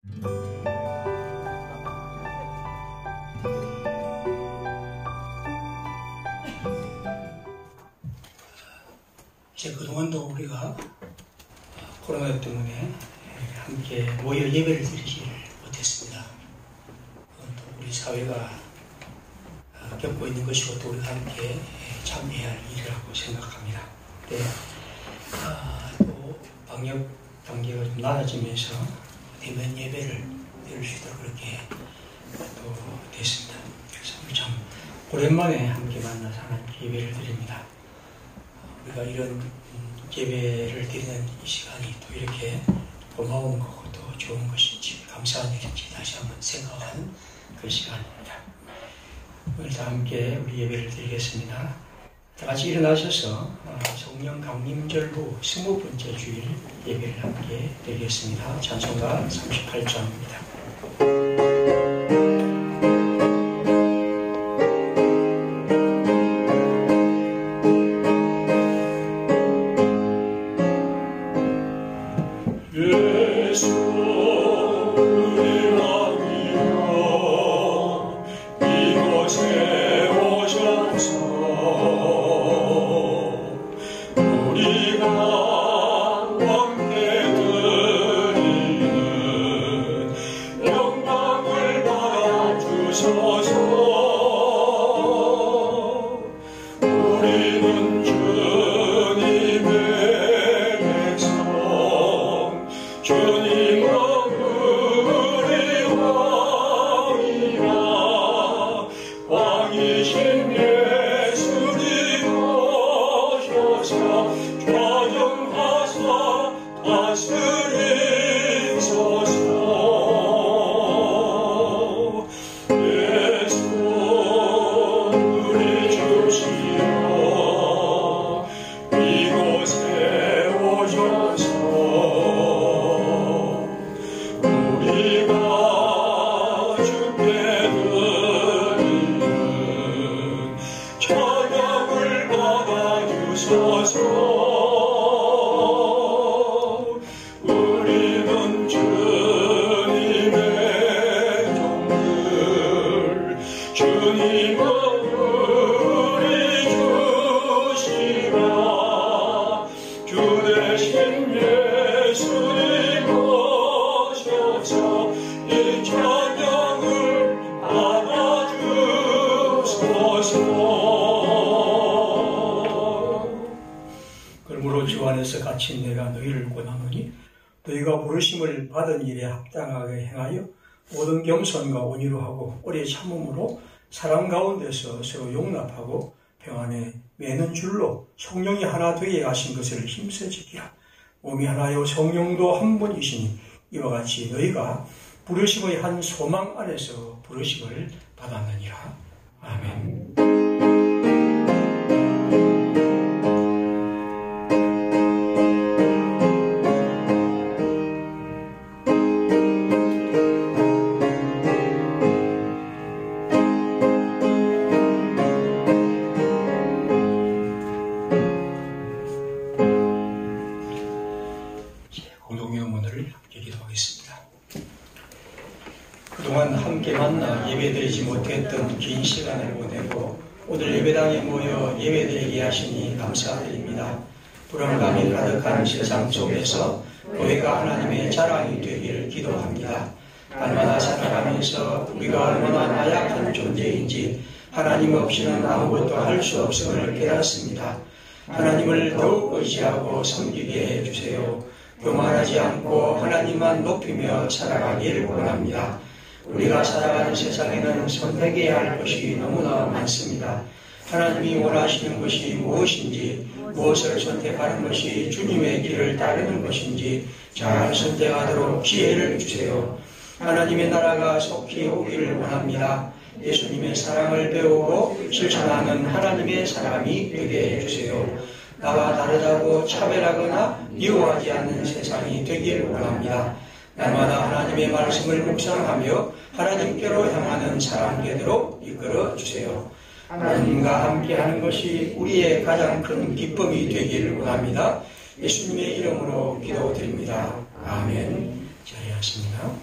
이제 그동안도 우리가 코로나 때문에 함께 모여 예배를 드리지 못했습니다. 그건 또 우리 사회가 겪고 있는 것이고 또 우리가 함께 참여해야 할 일이라고 생각합니다. 또 방역 단계가 좀 낮아지면서 대면 예배를 드릴 수 있도록 그렇게 또 됐습니다. 그래서 우리 참 오랜만에 함께 만나서 하나님께 예배를 드립니다. 우리가 이런 예배를 드리는 이 시간이 또 이렇게 고마운 거고 또 좋은 것인지 감사한 일인지 다시 한번 생각하는 그 시간입니다. 오늘 다 함께 우리 예배를 드리겠습니다. 다 같이 일어나셔서 성령 강림절 후 20번째 주일 예배를 함께 드리겠습니다. 찬송가 38장입니다. 그러므로 주 안에서 갇힌 내가 너희를 권하노니 너희가 부르심을 받은 일에 합당하게 행하여 모든 겸손과 온유로 하고 오래 참음으로 사랑 가운데서 서로 용납하고 평안에 매는 줄로 성령이 하나 되게 하신 것을 힘써 지키라. 몸이 하나요 성령도 한 분이시니 이와 같이 너희가 부르심의 한 소망 안에서 부르심을 받았느니라. 아멘. 그동안 함께 만나 예배드리지 못했던 긴 시간을 보내고 오늘 예배당에 모여 예배드리게 하시니 감사드립니다. 불안감이 가득한 세상 속에서 교회가 하나님의 자랑이 되기를 기도합니다. 날마다 살아가면서 우리가 얼마나 나약한 존재인지 하나님 없이는 아무것도 할 수 없음을 깨닫습니다. 하나님을 더욱 의지하고 섬기게 해주세요. 교만하지 않고 하나님만 높이며 살아가기를 원합니다. 우리가 살아가는 세상에는 선택해야 할 것이 너무나 많습니다. 하나님이 원하시는 것이 무엇인지, 무엇을 선택하는 것이 주님의 길을 따르는 것인지 잘 선택하도록 지혜를 주세요. 하나님의 나라가 속히 오기를 원합니다. 예수님의 사랑을 배우고 실천하는 하나님의 사람이 되게 해주세요. 나와 다르다고 차별하거나 미워하지 않는 세상이 되기를 원합니다. 날마다 하나님의 말씀을 묵상하며 하나님께로 향하는 사람 되도록 이끌어 주세요. 하나님과 함께하는 것이 우리의 가장 큰 기쁨이 되기를 원합니다. 예수님의 이름으로 기도드립니다. 아멘. 자리에 찬양하겠습니다.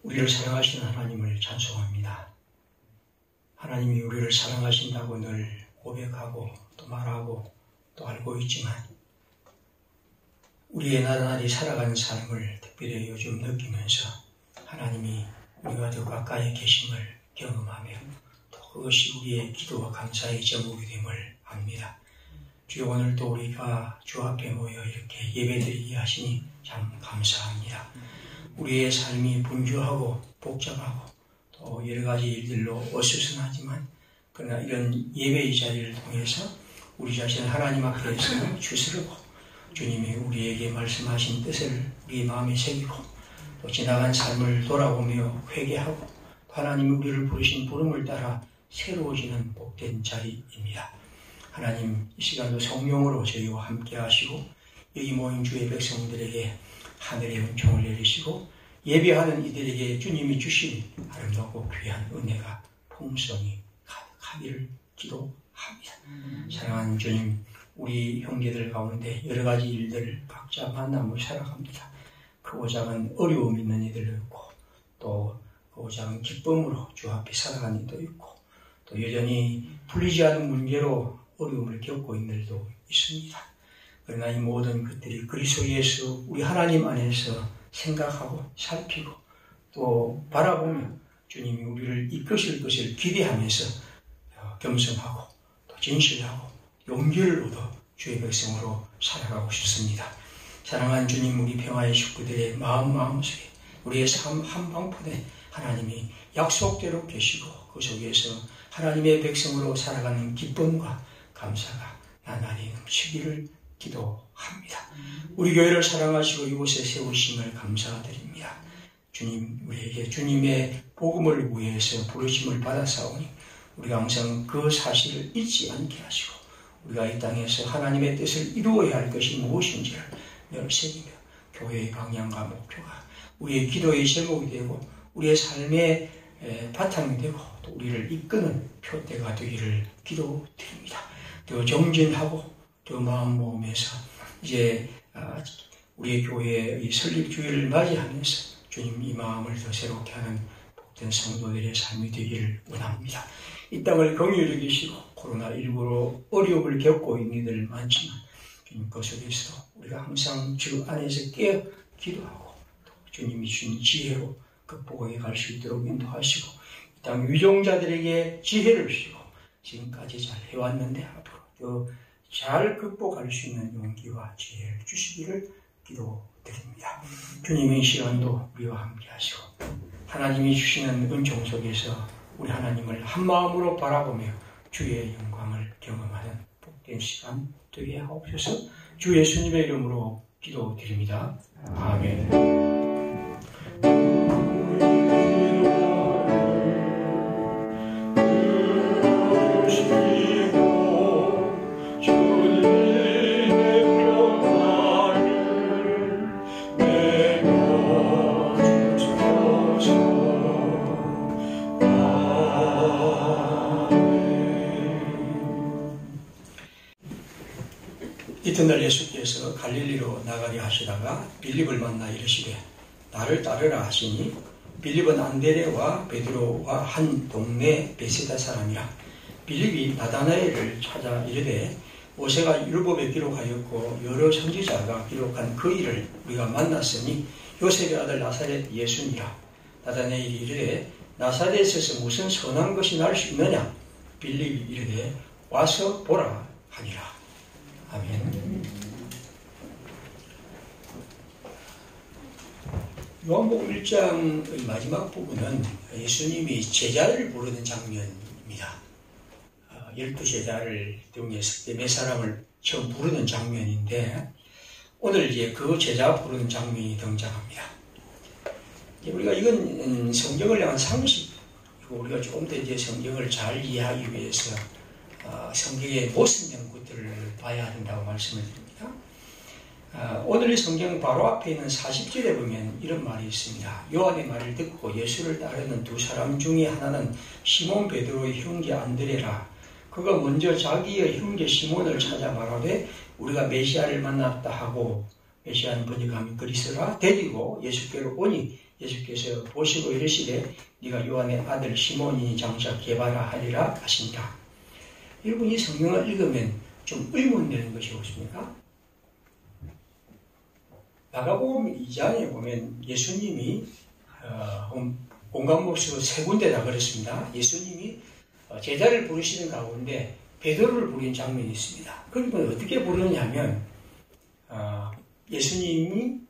우리를 사랑하시는 하나님을 찬송합니다. 하나님이 우리를 사랑하신다고 늘 고백하고 또 말하고 또 알고 있지만 우리의 나날이 살아가는 삶을 특별히 요즘 느끼면서 하나님이 우리가 더 가까이 계심을 경험하며 또 그것이 우리의 기도와 감사의 제목이 됨을 압니다. 주여, 오늘도 우리가 주 앞에 모여 이렇게 예배드리게 하시니 참 감사합니다. 우리의 삶이 분주하고 복잡하고 또 여러 가지 일들로 어수선하지만 그러나 이런 예배의 자리를 통해서 우리 자신을 하나님 앞에서 추스르고 주님이 우리에게 말씀하신 뜻을 우리 마음에 새기고 또 지나간 삶을 돌아보며 회개하고 하나님이 우리를 부르신 부름을 따라 새로워지는 복된 자리입니다. 하나님, 이 시간도 성령으로 저희와 함께 하시고 여기 모인 주의 백성들에게 하늘의 은총을 내리시고 예배하는 이들에게 주님이 주신 아름답고 귀한 은혜가 풍성히 가득하기를 기도합니다. 사랑하는 주님, 우리 형제들 가운데 여러 가지 일들을 각자 만남을 살아갑니다. 크고 작은 어려움 있는 이들도 있고 또 크고 작은 기쁨으로 주 앞에 살아가는 이도 있고 또 여전히 풀리지 않은 문제로 어려움을 겪고 있는 일도 있습니다. 그러나 이 모든 것들이 그리스도 예수 우리 하나님 안에서 생각하고 살피고 또 바라보며 주님이 우리를 이끄실 것을 기대하면서 겸손하고 또 진실하고 용기를 얻어 주의 백성으로 살아가고 싶습니다. 사랑하는 주님, 우리 평화의 식구들의 마음속에 우리의 삶 한방편에 하나님이 약속대로 계시고 그 속에서 하나님의 백성으로 살아가는 기쁨과 감사가 나날이 넘치기를 기도합니다. 우리 교회를 사랑하시고 이곳에 세우심을 감사드립니다. 주님, 우리에게 주님의 복음을 위해서 부르심을 받아사오니 우리가 항상 그 사실을 잊지 않게 하시고 우리가 이 땅에서 하나님의 뜻을 이루어야 할 것이 무엇인지를 늘 새기며 교회의 방향과 목표가 우리의 기도의 제목이 되고 우리의 삶의 바탕이 되고 또 우리를 이끄는 표대가 되기를 기도드립니다. 더 정진하고 더 마음 모으면서 이제 우리의 교회의 설립주의를 맞이하면서 주님 이 마음을 더 새롭게 하는 복된 성도들의 삶이 되기를 원합니다. 이 땅을 긍휼히 여기시고 코로나19로 어려움을 겪고 있는 이들 많지만 주님 그 속에서도 우리가 항상 주 안에서 깨어 기도하고 또 주님이 주신 지혜로 극복해 갈 수 있도록 인도하시고 이 땅 위종자들에게 지혜를 주시고 지금까지 잘 해왔는데 앞으로 더 잘 극복할 수 있는 용기와 지혜를 주시기를 기도드립니다. 주님의 시간도 우리와 함께 하시고 하나님이 주시는 은총 속에서 우리 하나님을 한마음으로 바라보며 주의 영광을 경험하는 복된 시간 되게 하옵소서. 주 예수님의 이름으로 기도드립니다. 아멘. 이튿날 예수께서 갈릴리로 나가려 하시다가 빌립을 만나 이르시되 나를 따르라 하시니 빌립은 안드레와 베드로와 한 동네 베세다 사람이라. 빌립이 나다나엘을 찾아 이르되 모세가 율법에 기록하였고 여러 선지자가 기록한 그 일을 우리가 만났으니 요셉의 아들 나사렛 예수니라. 나다나엘이 이르되 나사렛에서 무슨 선한 것이 날 수 있느냐. 빌립이 이르되 와서 보라 하니라. 아멘. 요한복음 1장의 마지막 부분은 예수님이 제자를 부르는 장면입니다. 12제자를 등에서 몇 사람을 처음 부르는 장면인데 오늘 이제 그 제자 부르는 장면이 등장합니다. 우리가 이건 성경을 향한 상식, 우리가 조금 더 이제 성경을 잘 이해하기 위해서 성경의 모순된 것들을 봐야 된다고 말씀을 드립니다. 오늘 이 성경 바로 앞에 있는 40절에 보면 이런 말이 있습니다. 요한의 말을 듣고 예수를 따르는 두 사람 중에 하나는 시몬 베드로의 형제 안드레라. 그가 먼저 자기의 형제 시몬을 찾아 말하되 우리가 메시아를 만났다 하고, 메시아는 번역하면 그리스도라, 데리고 예수께로 오니 예수께서 보시고 이르시되 네가 요한의 아들 시몬이니 장차 게바라 하리라 하신다. 여러분, 이 성경을 읽으면 좀 의문되는 것이 없습니까? 마가복음 2장에 보면 예수님이 공감목수 세 군데다 그랬습니다. 예수님이 제자를 부르시는 가운데 베드로를 부르는 장면이 있습니다. 그러면 어떻게 부르느냐면 예수님이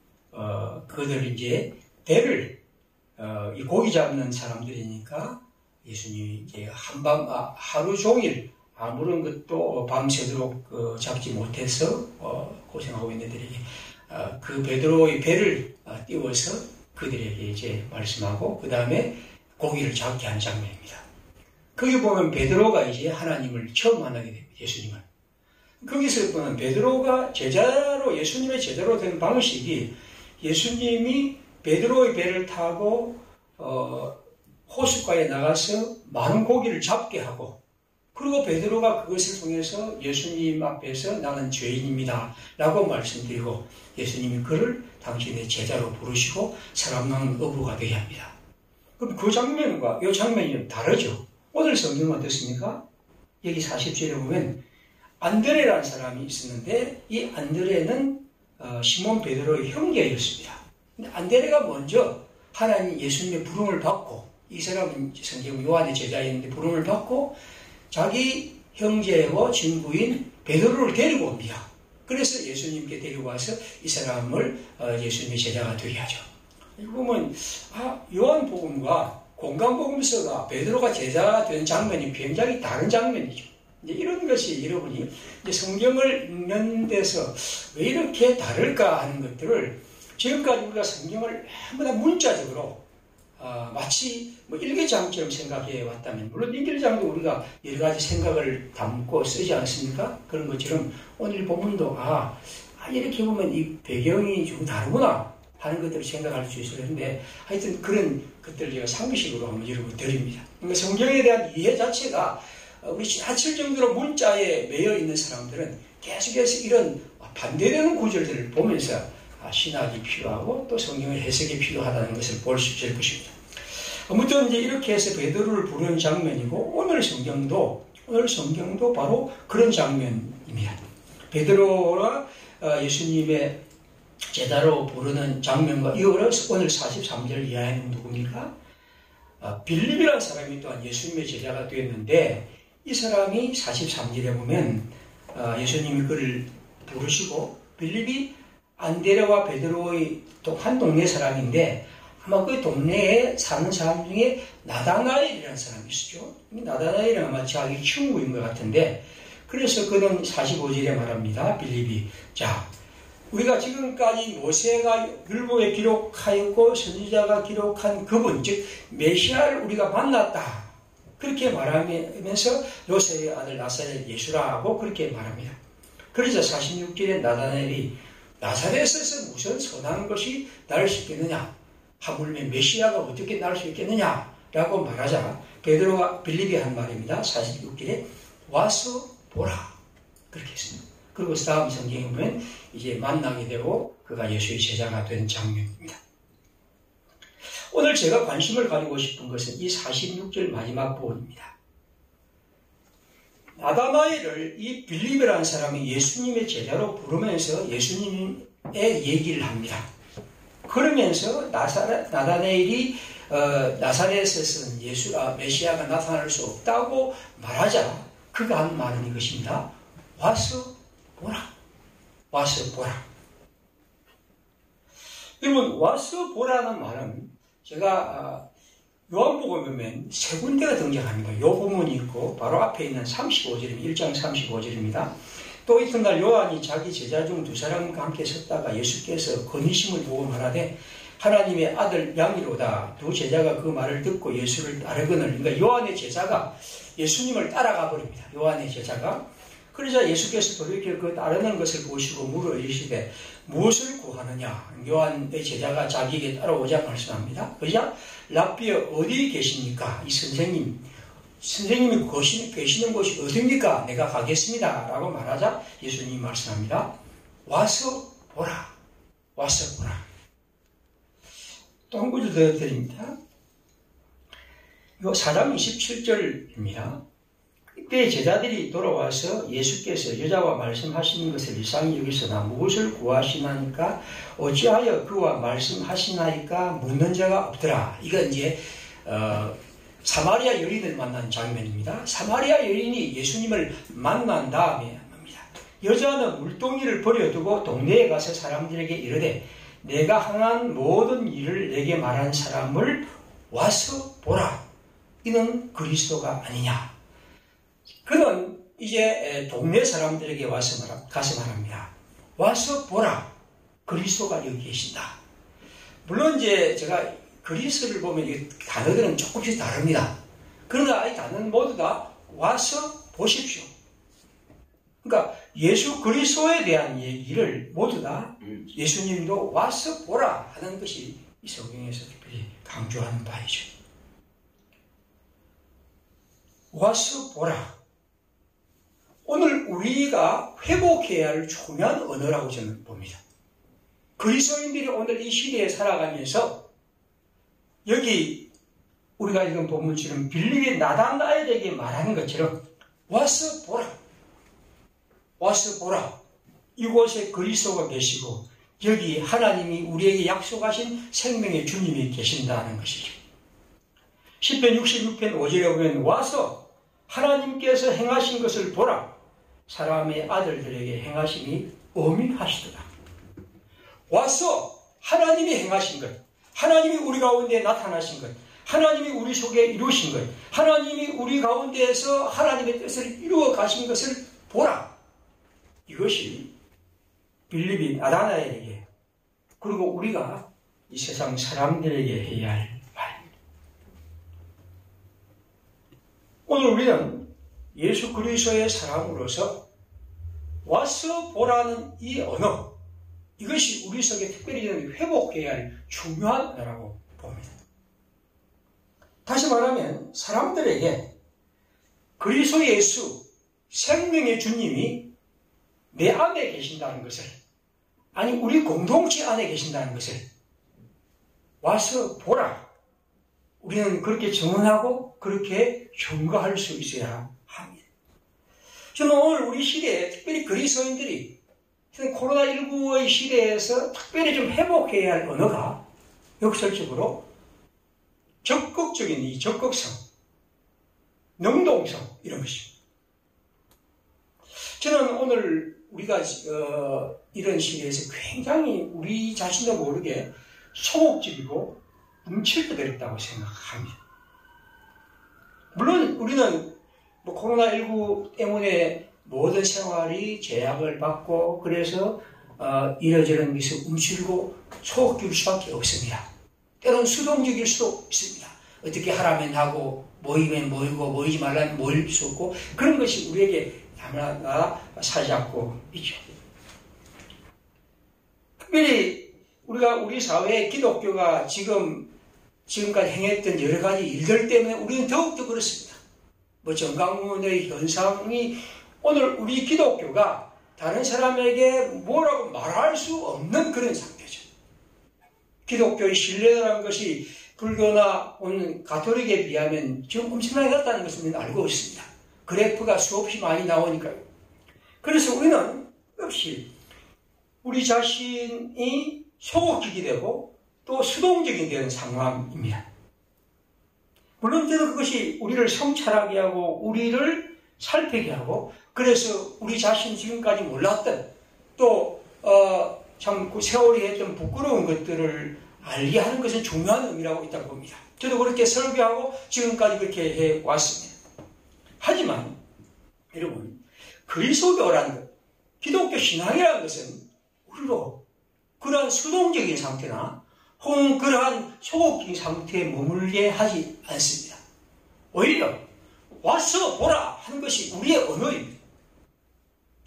그들 이제 배를 이 고기 잡는 사람들이니까 예수님이 이제 하루 종일 아무런 것도 밤새도록 잡지 못해서 고생하고 있는 들에게 그 베드로의 배를 띄워서 그들에게 이제 말씀하고 그 다음에 고기를 잡게 한 장면입니다. 거기 보면 베드로가 이제 하나님을 처음 만나게 됩니다. 예수님을. 거기서 보면 베드로가 제자로, 예수님의 제자로 된 방식이 예수님이 베드로의 배를 타고 호숫가에 나가서 많은 고기를 잡게 하고, 그리고 베드로가 그것을 통해서 예수님 앞에서 나는 죄인입니다 라고 말씀드리고 예수님이 그를 당신의 제자로 부르시고 사람 낳는 어부가 되게 합니다. 그럼 그 장면과 이 장면이 좀 다르죠. 오늘 성경은 어떻습니까? 여기 40절에 보면 안드레라는 사람이 있었는데 이 안드레는 시몬 베드로의 형제였습니다. 근데 안드레가 먼저 하나님 예수님의 부름을 받고, 이 사람은 성경 요한의 제자였는데 부름을 받고 자기 형제와 친구인 베드로를 데리고 옵니다. 그래서 예수님께 데리고 와서 이 사람을 예수님의 제자가 되게 하죠. 이거 보면 요한복음과 공간복음서가 베드로가 제자가 된 장면이 굉장히 다른 장면이죠. 이제 이런 것이 여러분이 이제 성경을 읽는 데서 왜 이렇게 다를까 하는 것들을 지금까지 우리가 성경을 전부 다 문자적으로 마치 일기장처럼 생각해 왔다면, 물론 일기장도 우리가 여러 가지 생각을 담고 쓰지 않습니까? 그런 것처럼 오늘 본문도 이렇게 보면 이 배경이 좀 다르구나 하는 것들을 생각할 수 있었는데, 하여튼 그런 것들을 제가 상식으로 한번 여러분 드립니다. 그러니까 성경에 대한 이해 자체가 우리 지나칠 정도로 문자에 매여 있는 사람들은 계속해서 이런 반대되는 구절들을 보면서 신학이 필요하고 또 성경의 해석이 필요하다는 것을 볼 수 있을 것입니다. 아무튼 이제 이렇게 해서 베드로를 부르는 장면이고, 오늘 성경도 바로 그런 장면입니다. 베드로가 예수님의 제자로 부르는 장면과 이어서 오늘 43절 이하에는 누굽니까? 빌립이라는 사람이 또한 예수님의 제자가 되었는데, 이 사람이 43절에 보면 예수님이 그를 부르시고 빌립이 안드레와 베드로의 한 동네 사람인데 아마 그 동네에 사는 사람 중에 나다나엘이라는 사람이 있었죠. 나다나엘은 아마 자기 친구인 것 같은데 그래서 그는 45절에 말합니다. 빌립이 자 우리가 지금까지 모세가 율법에 기록하였고 선지자가 기록한 그분 즉 메시아를 우리가 만났다. 그렇게 말하면서 요셉의 아들 나사렛 예수라고 그렇게 말합니다. 그래서 46절에 나다나엘이 나사렛에서 무슨 선한 것이 나를 수 있겠느냐? 하물며 메시아가 어떻게 나를 수 있겠느냐? 라고 말하자 베드로와 빌립이 한 말입니다. 46절에 와서 보라. 그렇게 했습니다. 그리고 다음 성경에 보면 이제 만나게 되고 그가 예수의 제자가 된 장면입니다. 오늘 제가 관심을 가지고 싶은 것은 이 46절 마지막 부분입니다. 나다나엘을 이 빌립이라는 사람이 예수님의 제자로 부르면서 예수님의 얘기를 합니다. 그러면서 나다나엘이 나사렛에서는 메시아가 나타날 수 없다고 말하자 그가 한 말은 이것입니다. 와서 보라. 와서 보라. 여러분 와서 보라는 말은 제가 요한복음에 보면 세 군데가 등장합니다. 요 부분이 있고 바로 앞에 있는 35절입니다. 1장 35절입니다. 또 이튿날 요한이 자기 제자 중 두 사람과 함께 섰다가 예수께서 건의심을 보고 말하되 하나님의 아들 양이로다. 두 제자가 그 말을 듣고 예수를 따르거늘 그러니까 요한의 제자가 예수님을 따라가 버립니다. 요한의 제자가 그러자 예수께서 돌이켜 그 따르는 것을 보시고 물어 이르시되 무엇을 구하느냐? 요한의 제자가 자기에게 따라오자 말씀합니다. 그러자 랍비여 어디 계십니까? 이 선생님이 계시는 곳이 어디입니까? 내가 가겠습니다. 라고 말하자 예수님이 말씀합니다. 와서 보라. 와서 보라. 또 한 구절 더 드립니다. 요 4장 27절입니다. 그때 제자들이 돌아와서 예수께서 여자와 말씀하시는 것을 이상히 여기서나 무엇을 구하시나니까 어찌하여 그와 말씀하시나이까 묻는 자가 없더라. 이건 이제 사마리아 여인을 만난 장면입니다. 사마리아 여인이 예수님을 만난 다음에 합니다. 여자는 물동이를 버려두고 동네에 가서 사람들에게 이르되 내가 행한 모든 일을 내게 말한 사람을 와서 보라. 이는 그리스도가 아니냐. 그는 이제 동네 사람들에게 가서 말합니다. 와서 보라. 그리스도가 여기 계신다. 물론 이제 제가 그리스도를 보면 이 단어들은 조금씩 다릅니다. 그러나 이 단어는 모두 다 와서 보십시오. 그러니까 예수 그리스도에 대한 얘기를 모두 다 예수님도 와서 보라 하는 것이 이 성경에서 특별히 강조하는 바이죠. 와서 보라. 오늘 우리가 회복해야 할 중요한 언어라고 저는 봅니다. 그리스도인들이 오늘 이 시대에 살아가면서 여기 우리가 지금 본문처럼 빌립이 나다나엘에게 말하는 것처럼 와서 보라. 와서 보라. 이곳에 그리스도가 계시고 여기 하나님이 우리에게 약속하신 생명의 주님이 계신다는 것이죠. 시편 66편 5절에 보면 와서 하나님께서 행하신 것을 보라. 사람의 아들들에게 행하심이 어민하시도다. 와서 하나님이 행하신 것, 하나님이 우리 가운데 나타나신 것, 하나님이 우리 속에 이루신 것, 하나님이 우리 가운데에서 하나님의 뜻을 이루어 가신 것을 보라. 이것이 빌립이 나다나엘에게 그리고 우리가 이 세상 사람들에게 해야 할 말입니다. 오늘 우리는 예수 그리스도의 사람으로서 와서 보라는 이 언어, 이것이 우리 속에 특별히 회복해야 할 중요한 언어라고 봅니다. 다시 말하면 사람들에게 그리스도 예수, 생명의 주님이 내 안에 계신다는 것을, 아니 우리 공동체 안에 계신다는 것을 와서 보라. 우리는 그렇게 증언하고 그렇게 증거할 수 있어야 합니다. 저는 오늘 우리 시대에 특별히 그리스도인들이 코로나19의 시대에서 특별히 좀 회복해야 할 언어가 역설적으로 적극적인 이 적극성, 능동성 이런 것입니다. 저는 오늘 우리가 이런 시대에서 굉장히 우리 자신도 모르게 소극적이고 움츠러들었다고 생각합니다. 물론 우리는 코로나19 때문에 모든 생활이 제약을 받고 그래서 이러저런 것을 움츠리고 소극적일 수밖에 없습니다. 때로는 수동적일 수도 있습니다. 어떻게 하라면 하고 모이면 모이고 모이지 말라면 모일 수 없고 그런 것이 우리에게 다마다 사로잡고 있죠. 특별히 우리 사회의 기독교가 지금까지 행했던 여러 가지 일들 때문에 우리는 더욱더 그렇습니다. 정강훈의 현상이 오늘 우리 기독교가 다른 사람에게 뭐라고 말할 수 없는 그런 상태죠. 기독교의 신뢰라는 것이 불교나 오늘 가톨릭에 비하면 지금 엄청나게 낮다는 것을 우리는 알고 있습니다. 그래프가 수없이 많이 나오니까요. 그래서 우리는 역시 우리 자신이 소극적이 되고 또 수동적이 되는 상황입니다. 물론 그것이 우리를 성찰하게 하고 우리를 살피게 하고 그래서 우리 자신이 지금까지 몰랐던 또 참 그 세월이 했던 부끄러운 것들을 알게 하는 것은 중요한 의미라고 있다고 봅니다. 저도 그렇게 설교하고 지금까지 그렇게 해왔습니다. 하지만 여러분 그리스도교라는 것, 기독교 신앙이라는 것은 우리로 그러한 수동적인 상태나 혹은 그러한 소극적인 상태에 머물게 하지 않습니다. 오히려 와서 보라 하는 것이 우리의 언어입니다.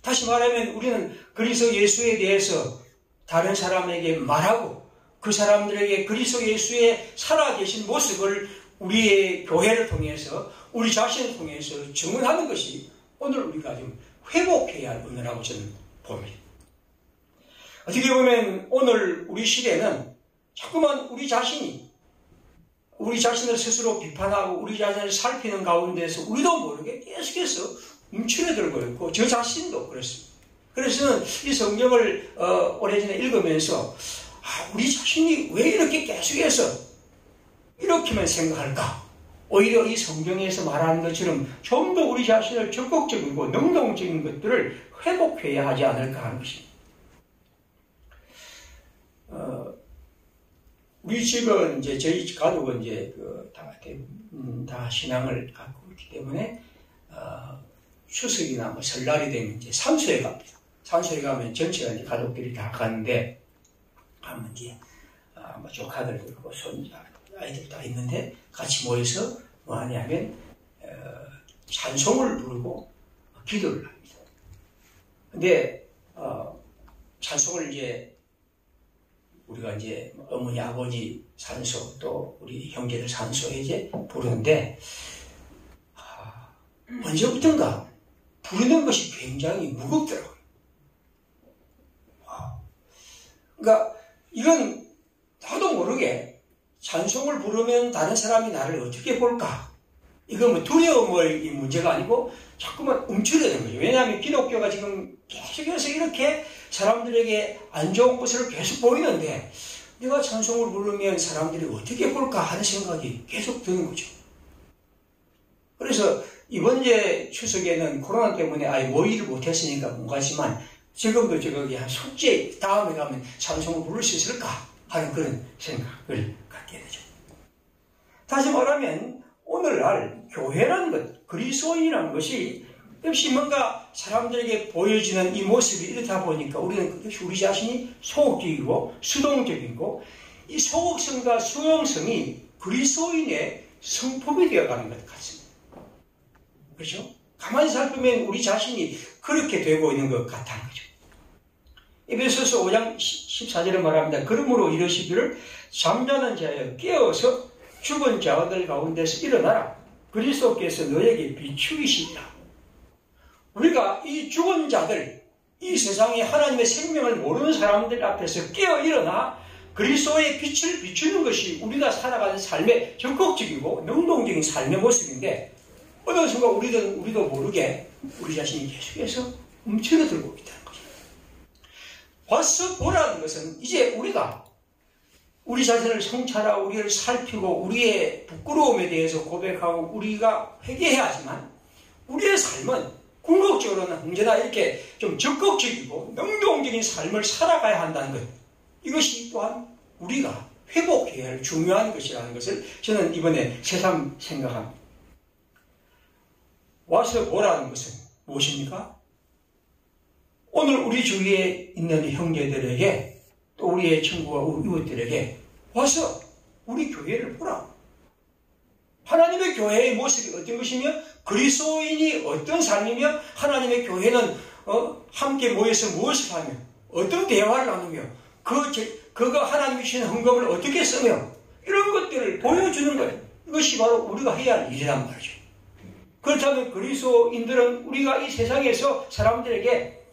다시 말하면 우리는 그리스도 예수에 대해서 다른 사람에게 말하고 그 사람들에게 그리스도 예수의 살아계신 모습을 우리의 교회를 통해서 우리 자신을 통해서 증언하는 것이 오늘 우리가 좀 회복해야 할 언어라고 저는 봅니다. 어떻게 보면 오늘 우리 시대는 자꾸만 우리 자신을 스스로 비판하고 우리 자신을 살피는 가운데서 우리도 모르게 계속해서 움츠러들고 있고 저 자신도 그렇습니다. 그래서 이 성경을 오래전에 읽으면서 우리 자신이 왜 이렇게 계속해서 이렇게만 생각할까? 오히려 이 성경에서 말하는 것처럼 좀 더 우리 자신을 적극적이고 능동적인 것들을 회복해야 하지 않을까 하는 것입니다. 우리 집은 저희 가족은 다 신앙을 갖고 있기 때문에 추석이나 설날이 되면 산소에 갑니다. 산소에 가면 전체가 가족들이 다 가는데 가면 조카들 그리고 손자 아이들 다 있는데 같이 모여서 뭐 하냐면 찬송을 부르고 기도를 합니다. 근데 찬송을 우리가 어머니 아버지 산소 또 우리 형제들 산소에 부르는데 언제부턴가 부르는 것이 굉장히 무겁더라고요. 그러니까 이건 나도 모르게 찬송을 부르면 다른 사람이 나를 어떻게 볼까? 이건 두려움의 문제가 아니고 자꾸만 움츠러드는 거죠. 왜냐하면 기독교가 지금 계속해서 이렇게 사람들에게 안 좋은 모습을 계속 보이는데 내가 찬송을 부르면 사람들이 어떻게 볼까 하는 생각이 계속 드는 거죠. 그래서 이번 추석에는 코로나 때문에 아예 모이를 못했으니까 못 가지만 지금도 한 숙제 다음에 가면 찬송을 부를 수 있을까 하는 그런 생각을 갖게 되죠. 다시 말하면 오늘날 교회라는 것, 그리스도인이라는 것이 역시 뭔가 사람들에게 보여지는 이 모습이 이렇다 보니까 우리는 역시 우리 자신이 소극적이고 수동적이고 이 소극성과 수용성이 그리스도인의 성품이 되어가는 것 같습니다. 그렇죠? 가만히 살펴보면 우리 자신이 그렇게 되고 있는 것 같다는 거죠. 에베소서 5장 14절에 말합니다. 그러므로 이러시기를 잠자는 자여 깨어서 죽은 자들 가운데서 일어나라. 그리스도께서 너에게 비추이시리라. 우리가 이 죽은 자들, 이 세상에 하나님의 생명을 모르는 사람들 앞에서 깨어 일어나 그리스도의 빛을 비추는 것이 우리가 살아가는 삶의 적극적이고 능동적인 삶의 모습인데 어느 순간 우리도 모르게 우리 자신이 계속해서 움츠러들고 있다는 거죠. 와서 보라는 것은 이제 우리가 우리 자신을 성찰하고 우리를 살피고 우리의 부끄러움에 대해서 고백하고 우리가 회개해야 하지만 우리의 삶은 궁극적으로는 언제나 이렇게 좀 적극적이고 능동적인 삶을 살아가야 한다는 것. 이것이 또한 우리가 회복해야 할 중요한 것이라는 것을 저는 이번에 새삼 생각합니다. 와서 보라는 것은 무엇입니까? 오늘 우리 주위에 있는 형제들에게 또 우리의 친구와 이웃들에게 와서 우리 교회를 보라. 하나님의 교회의 모습이 어떤 것이며 그리스도인이 어떤 삶이며 하나님의 교회는 함께 모여서 무엇을 하며 어떤 대화를 나누며 그가 하나님이 주신 헌금을 어떻게 쓰며 이런 것들을 보여주는 거예요. 이것이 바로 우리가 해야 할 일이란 말이죠. 그렇다면 그리스도인들은 우리가 이 세상에서 사람들에게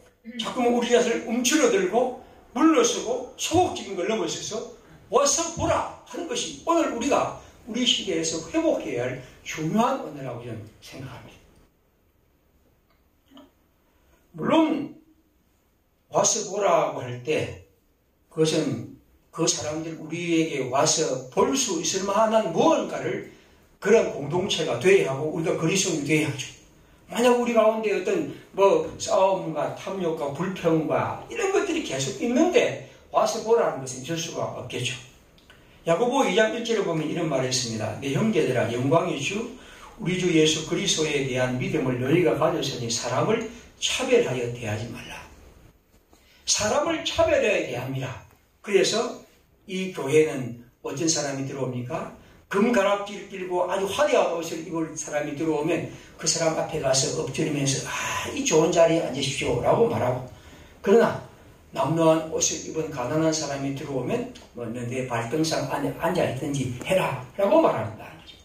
자꾸만 우리 자신을 움츠러들고 물러서고 소극적인 걸 넘어서서 와서 보라 하는 것이 오늘 우리가 우리 시대에서 회복해야 할 중요한 언어라고 저는 생각합니다. 물론 와서 보라고 할 때 그것은 그 사람들 우리에게 와서 볼 수 있을 만한 무언가를 그런 공동체가 되어야 하고 우리가 그리스도인이 되어야 하죠. 만약 우리 가운데 어떤 싸움과 탐욕과 불평과 이런 것들이 계속 있는데 와서 보라는 것은 있을 수가 없겠죠. 야고보 2장 1절에 보면 이런 말을 했습니다. 내 형제들아 영광의 주 우리 주 예수 그리스도에 대한 믿음을 너희가 가졌으니 사람을 차별하여 대하지 말라. 사람을 차별하여 대합니다. 그래서 이 교회는 어떤 사람이 들어옵니까? 금가락지를 끼고 아주 화려한 옷을 입을 사람이 들어오면 그 사람 앞에 가서 엎드리면서 이 좋은 자리에 앉으십시오 라고 말하고, 그러나 남루한 옷을 입은 가난한 사람이 들어오면 내 발등상 안에 앉아있든지 해라 라고 말한다는 거죠.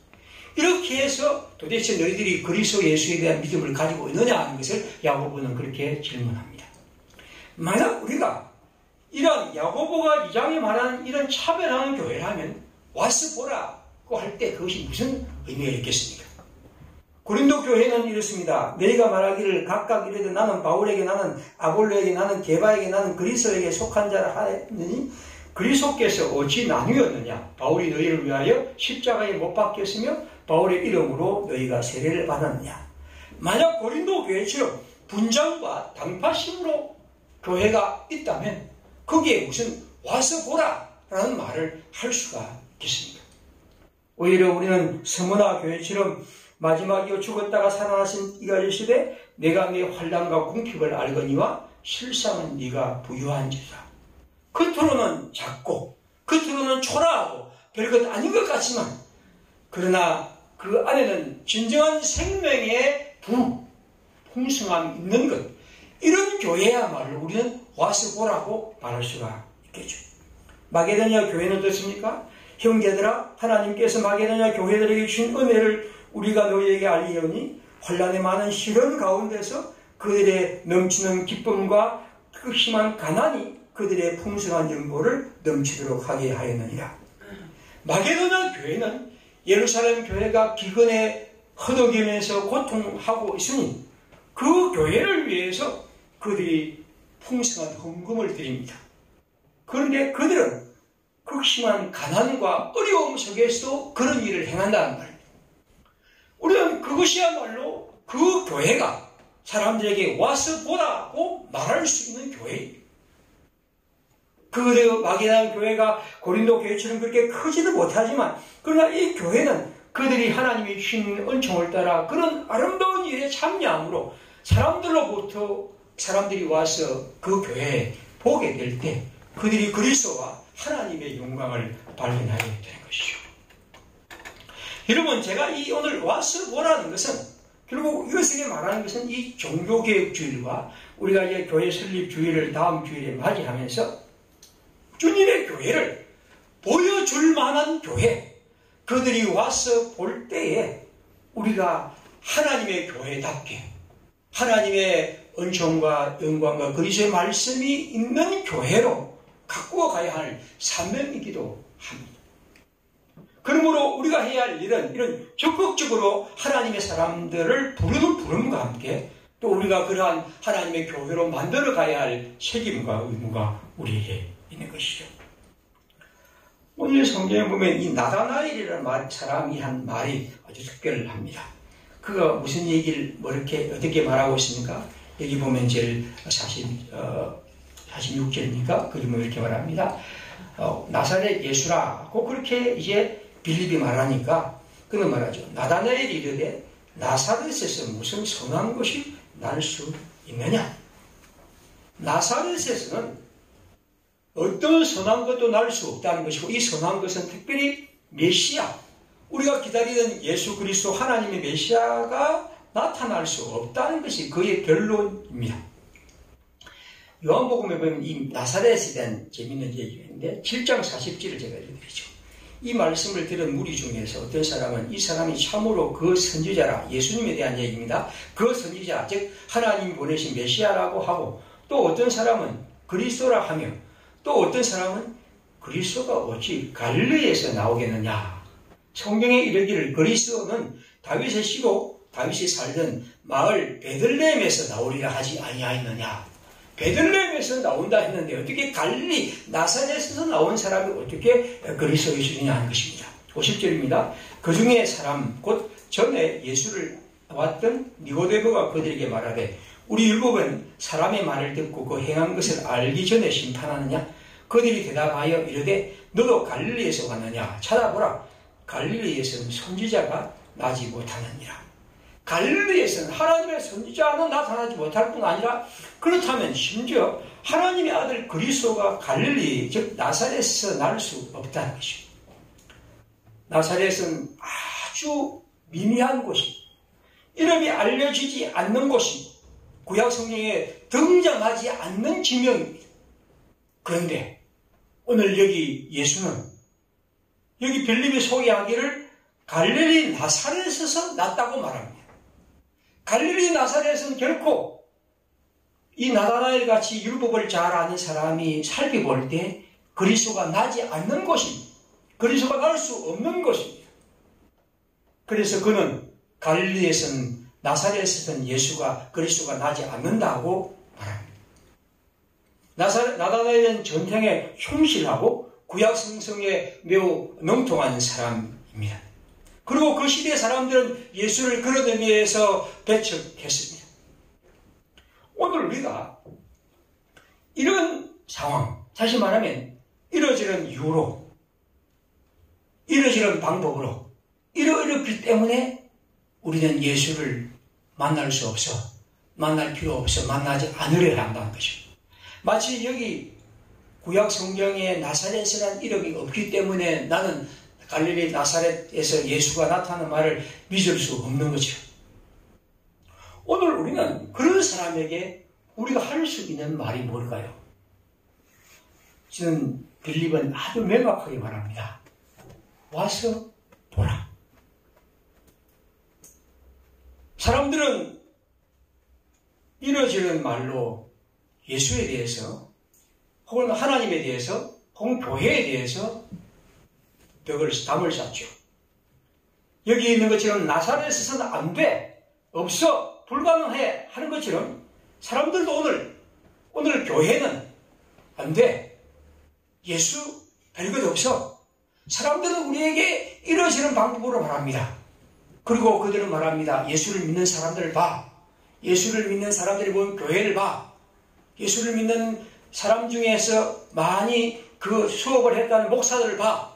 이렇게 해서 도대체 너희들이 그리스도 예수에 대한 믿음을 가지고 있느냐 하는 것을 야고보는 그렇게 질문합니다. 만약 우리가 이런 야고보가 2장에 말하는 이런 차별하는 교회라면 와서 보라고 할 때 그것이 무슨 의미가 있겠습니까? 고린도 교회는 이렇습니다. 너희가 말하기를 각각 이르되 나는 바울에게 나는 아볼로에게 나는 게바에게 나는 그리스도에게 속한 자라 하였느니 그리스도께서 어찌 나뉘었느냐? 바울이 너희를 위하여 십자가에 못 박혔으며 바울의 이름으로 너희가 세례를 받았느냐? 만약 고린도 교회처럼 분장과 당파심으로 교회가 있다면 거기에 무슨 와서 보라라는 말을 할 수가 있겠습니까? 오히려 우리는 스무나 교회처럼 마지막이요 죽었다가 살아나신 이가 이르시되 내가 네 환난과 궁핍을 알거니와 실상은 네가 부유한 자다. 겉으로는 작고 겉으로는 초라하고 별것 아닌 것 같지만 그러나 그 안에는 진정한 생명의 풍성함이 있는 것, 이런 교회야말로 우리는 와서 보라고 말할 수가 있겠죠. 마게도냐 교회는 어떻습니까? 형제들아 하나님께서 마게도냐 교회들에게 주신 은혜를 우리가 너희에게 알리오니 환난의 많은 시련 가운데서 그들의 넘치는 기쁨과 극심한 가난이 그들의 풍성한 연고를 넘치도록 하게 하였느니라. 마게도냐 교회는 예루살렘 교회가 기근에 허덕이면서 고통하고 있으니 그 교회를 위해서 그들이 풍성한 헌금을 드립니다. 그런데 그들은 극심한 가난과 어려움 속에서도 그런 일을 행한다는 말입니다. 우리는 그것이야말로 그 교회가 사람들에게 와서 보라고 말할 수 있는 교회입니다. 그 마게도냐 교회가 고린도 교회처럼 그렇게 크지도 못하지만 그러나 이 교회는 그들이 하나님이 주신 은총을 따라 그런 아름다운 일에 참여함으로 사람들로부터 사람들이 와서 그 교회에 보게 될 때 그들이 그리스도와 하나님의 영광을 발견하게 되는 것이죠. 여러분, 제가 이 오늘 와서 보라는 것은 결국 이것에게 말하는 것은 이 종교개혁주일과 우리가 이제 교회 설립주일을 다음 주일에 맞이하면서 주님의 교회를 보여줄 만한 교회, 그들이 와서 볼 때에 우리가 하나님의 교회답게 하나님의 은총과 영광과 그리스도의 말씀이 있는 교회로 가꾸어 가야 할 사명이기도 합니다. 그러므로 우리가 해야 할 일은 이런 적극적으로 하나님의 사람들을 부르는 부름과 함께 또 우리가 그러한 하나님의 교회로 만들어 가야 할 책임과 의무가 우리에게 있는 것이죠. 오늘 성경에 보면 이 나다나엘이라는 사람이 한 말이 아주 특별합니다. 그가 무슨 얘기를 어떻게 말하고 있습니까? 여기 보면 제일 46절입니까? 거기 뭐 이렇게 말합니다. 나사렛 예수라고 그렇게 이제 빌립이 말하니까 그는 말하죠. 나다나엘이 이르되 나사렛에서 무슨 선한 것이 날 수 있느냐? 나사렛에서는 어떤 선한 것도 날 수 없다는 것이고, 이 선한 것은 특별히 메시아, 우리가 기다리는 예수 그리스도 하나님의 메시아가 나타날 수 없다는 것이 그의 결론입니다. 요한복음에 보면 이 나사렛에 대한 재미있는 얘기가 있는데 7장 40절을 제가 읽어드리죠. 이 말씀을 들은 무리 중에서 어떤 사람은 이 사람이 참으로 그 선지자라, 예수님에 대한 얘기입니다. 그 선지자, 즉 하나님이 보내신 메시아라고 하고, 또 어떤 사람은 그리스도라 하며, 또 어떤 사람은 그리스도가 어찌 갈릴리에서 나오겠느냐. 성경에 이르기를 그리스도는 다윗의 씨로 다윗이 살던 마을 베들레헴에서 나오리라 하지 아니하였느냐. 베들레헴에서 나온다 했는데 어떻게 갈릴리 나사렛에서 나온 사람이 어떻게 그리스도 예수냐 하는 것입니다. 50절입니다. 그 중에 사람 곧 전에 예수를 왔던 니고데모가 그들에게 말하되 우리 율법은 사람의 말을 듣고 그 행한 것을 알기 전에 심판하느냐. 그들이 대답하여 이르되 너도 갈릴리에서 왔느냐. 찾아보라. 갈릴리에서는 선지자가 나지 못하느니라. 갈릴리에서는 하나님의 선지자는 나타나지 못할 뿐 아니라, 그렇다면 심지어 하나님의 아들 그리스도가 갈릴리, 즉 나사렛에서 날 수 없다는 것입니다. 나사렛은 아주 미미한 곳이, 이름이 알려지지 않는 곳이, 구약 성경에 등장하지 않는 지명입니다. 그런데 오늘 여기 예수는 여기 빌립이 소개하기를 갈릴리 나사렛에서 났다고 말합니다. 갈릴리 나사렛은 결코 이 나다나엘 같이 율법을 잘 아는 사람이 살펴볼 때 그리스도가 나지 않는 곳입니다. 그리스도가 날 수 없는 곳입니다. 그래서 그는 갈릴리에서는, 나사렛에서는 예수가, 그리스도가 나지 않는다고 말합니다. 나다나엘은 전쟁에 충실하고 구약 성성에 매우 능통한 사람입니다. 그리고 그 시대 사람들은 예수를 그런 의미에서 배척했습니다. 오늘 우리가 이런 상황, 다시 말하면 이러지는 이유로, 이러지는 방법으로, 이렇기 때문에 우리는 예수를 만날 수 없어, 만날 필요 없어, 만나지 않으려 한다는 것입니다. 마치 여기 구약 성경에 나사렛이라는 이름이 없기 때문에 나는 갈릴리 나사렛에서 예수가 나타나는 말을 믿을 수 없는 거죠. 오늘 우리는 그런 사람에게 우리가 할 수 있는 말이 뭘까요? 저는 빌립은 아주 명확하게 말합니다. 와서 보라. 사람들은 이루어지는 말로 예수에 대해서, 혹은 하나님에 대해서, 혹은 교회에 대해서 담을 쌓죠. 여기 있는 것처럼 나사렛에서는 안 돼, 없어, 불가능해 하는 것처럼 사람들도 오늘 교회는 안 돼, 예수 별것 없어. 사람들은 우리에게 이러지는 방법으로 말합니다. 그리고 그들은 말합니다. 예수를 믿는 사람들을 봐. 예수를 믿는 사람들이 보면 교회를 봐. 예수를 믿는 사람 중에서 많이 그 수업을 했다는 목사들을 봐.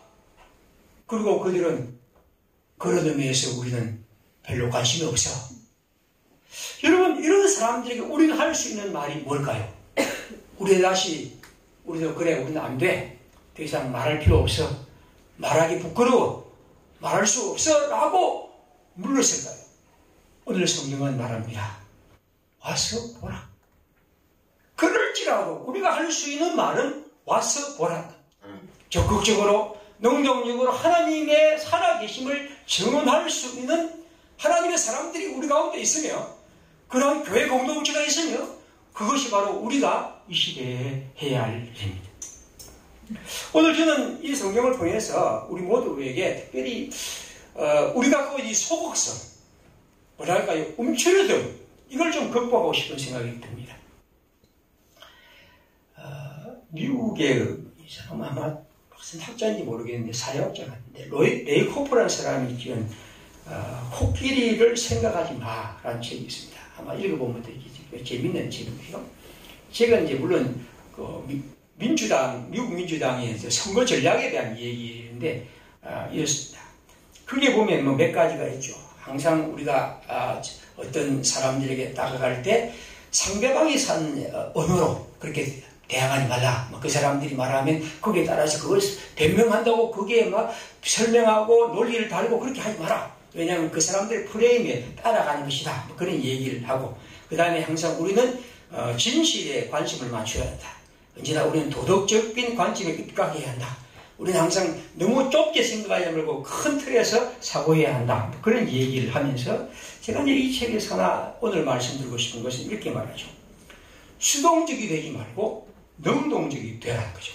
그리고 그들은 그런 의미에서 우리는 별로 관심이 없어. 여러분, 이런 사람들에게 우리가 할 수 있는 말이 뭘까요? 우리도 그래, 우리는 안 돼. 더 이상 말할 필요 없어. 말하기 부끄러워. 말할 수 없어. 라고 물렀을까요? 오늘 성경은 말합니다. 와서 보라. 그럴지라도 우리가 할 수 있는 말은 와서 보라. 적극적으로, 능동적으로 하나님의 살아계심을 증언할 수 있는 하나님의 사람들이 우리 가운데 있으며, 그런 교회 공동체가 있으며, 그것이 바로 우리가 이 시대에 해야 할 일입니다. 오늘 저는 이 성경을 통해서 우리 모두에게 특별히 우리가 갖고 있는 이 소극성, 뭐랄까요, 움츠러듦, 이걸 좀 극복하고 싶은 생각이 듭니다. 미국의 이 사람 아마 무슨 학자인지 모르겠는데 사회학자 같은데 레이 코프라는 사람이 지은 코끼리를 생각하지 마라는 책이 있습니다. 아마 읽어보면 되게 재밌는 책인데요. 제가 이제 물론 미국 민주당의 선거 전략에 대한 얘기인데 이렇습니다. 그게 보면 뭐 몇 가지가 있죠. 항상 우리가 어떤 사람들에게 다가갈 때 상대방이 산 언어로 그렇게 대항하지 말라. 그 사람들이 말하면 거기에 따라서 그걸 변명한다고 거기에 막 설명하고 논리를 달고 그렇게 하지 마라. 왜냐하면 그 사람들의 프레임에 따라가는 것이다. 그런 얘기를 하고 그 다음에 항상 우리는 진실에 관심을 맞춰야 한다. 언제나 우리는 도덕적인 관점에 입각해야 한다. 우리는 항상 너무 좁게 생각하지 말고 큰 틀에서 사고해야 한다. 그런 얘기를 하면서 제가 이제 이 책에서 하나 오늘 말씀드리고 싶은 것은 이렇게 말하죠. 수동적이 되지 말고 능동적이 되라는 거죠.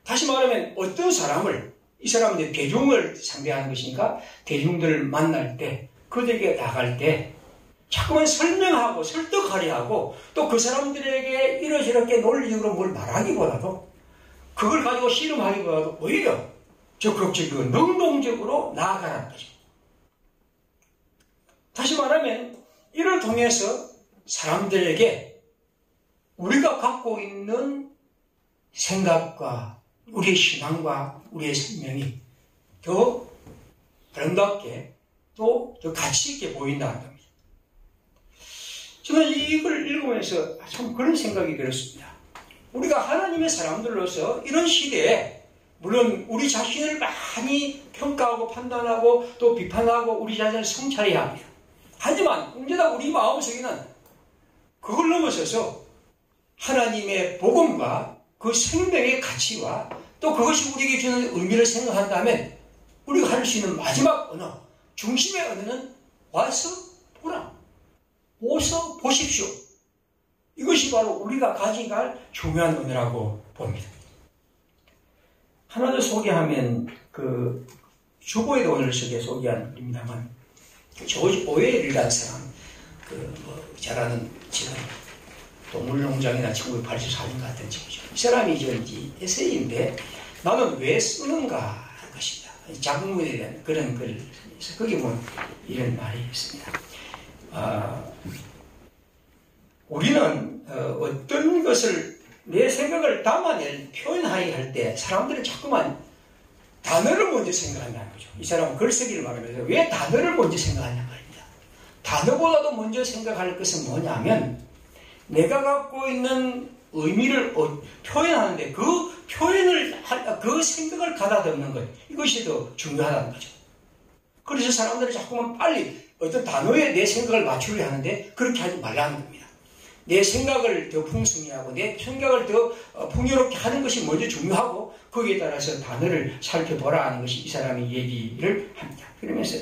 다시 말하면 어떤 사람을 이 사람은 대중을 상대하는 것이니까 대중들을 만날 때 그들에게 나갈 때 자꾸만 설명하고 설득하려 하고 또 그 사람들에게 이러저렇게 논리적으로 뭘 말하기보다도 그걸 가지고 씨름하기보다도 오히려 적극적이고 능동적으로 나아가라는 거죠. 다시 말하면 이를 통해서 사람들에게 우리가 갖고 있는 생각과 우리의 신앙과 우리의 생명이 더 아름답게 또 더 가치 있게 보인다는 겁니다. 저는 이걸 읽으면서 참 그런 생각이 들었습니다. 우리가 하나님의 사람들로서 이런 시대에 물론 우리 자신을 많이 평가하고 판단하고 또 비판하고 우리 자신을 성찰해야 합니다. 하지만 언제나 우리 마음속에는 그걸 넘어서서 하나님의 복음과 그 생명의 가치와 또 그것이 우리에게 주는 의미를 생각한다면 우리가 할 수 있는 마지막 언어, 중심의 언어는 와서 보라. 오서 보십시오. 이것이 바로 우리가 가져갈 중요한 언어라고 봅니다. 하나 더 소개하면 주보에도 오늘 소개한 글입니다만 조지 오웰이라는 사람 잘 아는 지금 동물농장이나 1984년 같은 책이죠. 이 사람이 이제 에세이인데 나는 왜 쓰는가 하는 것입니다. 작물에 대한 그런 글을 써서 거기 보면 이런 말이 있습니다. 우리는 어떤 것을 내 생각을 담아낼 표현하게 할 때 사람들은 자꾸만 단어를 먼저 생각한다는 거죠. 이 사람은 글쓰기를 말하면서 왜 단어를 먼저 생각하냐는 겁니다. 단어보다도 먼저 생각할 것은 뭐냐면 내가 갖고 있는 의미를 표현하는데 그 표현을 그 생각을 가다듬는 것 이것이 더 중요하다는 거죠. 그래서 사람들은 자꾸만 빨리 어떤 단어에 내 생각을 맞추려 하는데 그렇게 하지 말라는 겁니다. 내 생각을 더 풍성히 하고 내 생각을 더 풍요롭게 하는 것이 먼저 중요하고 거기에 따라서 단어를 살펴보라 하는 것이 이 사람이 얘기를 합니다. 그러면서